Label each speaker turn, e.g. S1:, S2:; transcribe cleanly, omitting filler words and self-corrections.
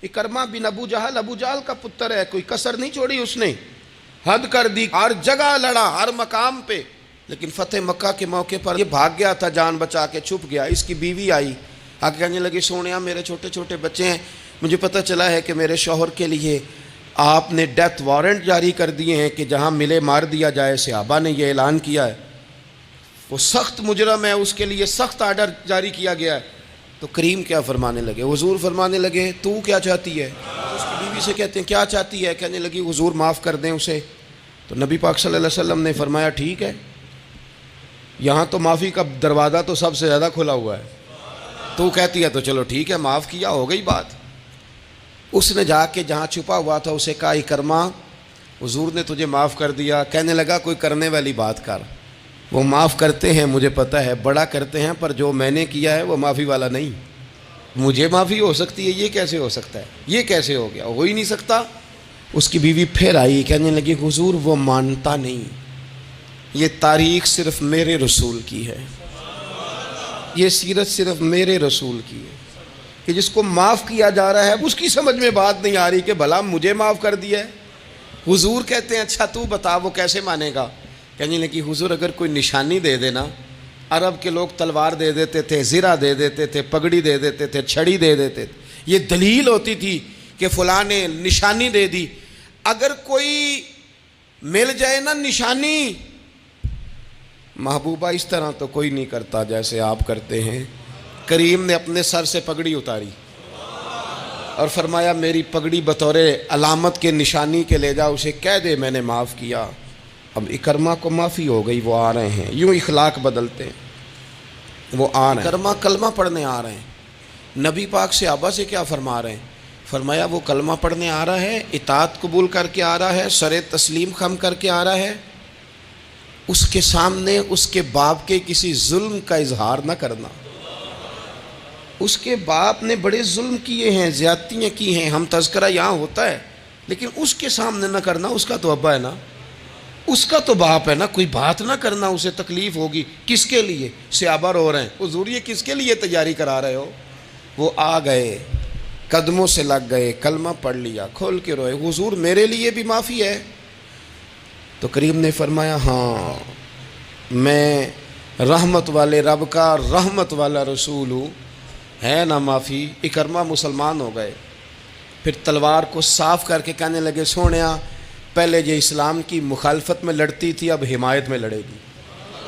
S1: इकरमा बिन अबू जहल का पुत्र है, कोई कसर नहीं छोड़ी उसने, हद कर दी, हर जगह लड़ा, हर मकाम पे। लेकिन फतेह मक्का के मौके पर ये भाग गया था, जान बचा के छुप गया। इसकी बीवी आई, आके कहने लगी, सोनिया मेरे छोटे छोटे बच्चे हैं, मुझे पता चला है कि मेरे शौहर के लिए आपने डेथ वारंट जारी कर दिए हैं कि जहाँ मिले मार दिया जाए। सहाबा ने यह ऐलान किया है, वो सख्त मुजरम है, उसके लिए सख्त आर्डर जारी किया गया है। तो करीम क्या फरमाने लगे, हुजूर फरमाने लगे, तू क्या चाहती है? तो उसकी बीवी से कहते हैं, क्या चाहती है? कहने लगी, हुजूर माफ़ कर दें उसे। तो नबी पाक सल्लल्लाहु अलैहि वसल्लम ने फरमाया, ठीक है, यहाँ तो माफ़ी का दरवाज़ा तो सबसे ज़्यादा खुला हुआ है, तू कहती है तो चलो ठीक है, माफ़ किया, हो गई बात। उसने जाके जहाँ छुपा हुआ था उसे कहा, इकरमा हुजूर ने तुझे माफ़ कर दिया। कहने लगा, कोई करने वाली बात कर, वो माफ़ करते हैं मुझे पता है, बड़ा करते हैं, पर जो मैंने किया है वो माफ़ी वाला नहीं। मुझे माफ़ी हो सकती है, ये कैसे हो सकता है, ये कैसे हो गया, हो ही नहीं सकता। उसकी बीवी फिर आई, कहने लगी, हुजूर वो मानता नहीं, ये तारीख़ सिर्फ मेरे रसूल की है, ये सीरत सिर्फ मेरे रसूल की है, कि जिसको माफ़ किया जा रहा है उसकी समझ में बात नहीं आ रही कि भला मुझे माफ़ कर दिया है। हुजूर कहते हैं, अच्छा तू बता वो कैसे मानेगा? कहने लगी, हुजूर अगर कोई निशानी दे देना, अरब के लोग तलवार दे देते थे, ज़िरा दे देते थे, पगड़ी दे देते थे, छड़ी दे देते थे, ये दलील होती थी कि फ़लाँ ने निशानी दे दी। अगर कोई मिल जाए ना निशानी, महबूबा इस तरह तो कोई नहीं करता जैसे आप करते हैं। करीम ने अपने सर से पगड़ी उतारी और फरमाया, मेरी पगड़ी बतौरे अलामत के निशानी के ले जा, उसे कह दे मैंने माफ़ किया। अब इकरमा को माफ़ी हो गई, वो आ रहे हैं, यूँ इखलाक बदलते हैं, वो आ रहे हैं। इकरमा कलमा पढ़ने आ रहे हैं, नबी पाक से आबा से क्या फरमा रहे हैं? फरमाया, वो कलमा पढ़ने आ रहा है, इताअत कबूल करके आ रहा है, सरे तस्लीम खम करके आ रहा है, उसके सामने उसके बाप के किसी जुल्म का इजहार न करना। उसके बाप ने बड़े जुल्म किए हैं, ज़्यादतियाँ की हैं, हम तज़किरा यहाँ होता है, लेकिन उसके सामने न करना, उसका तो अब्बा है ना, उसका तो बाप है ना, कोई बात ना करना, उसे तकलीफ़ होगी। किसके लिए? सहाबा रो रहे हैं, हुजूर ये किसके लिए तैयारी करा रहे हो? वो आ गए, कदमों से लग गए, कलमा पढ़ लिया, खोल के रोए, हुजूर मेरे लिए भी माफ़ी है? तो करीम ने फरमाया, हाँ मैं रहमत वाले रब का रहमत वाला रसूल हूँ, है ना माफ़ी। इकरमा मुसलमान हो गए। फिर तलवार को साफ़ करके कहने लगे, सोनिया पहले ये इस्लाम की मुखालफत में लड़ती थी, अब हिमायत में लड़ेगी।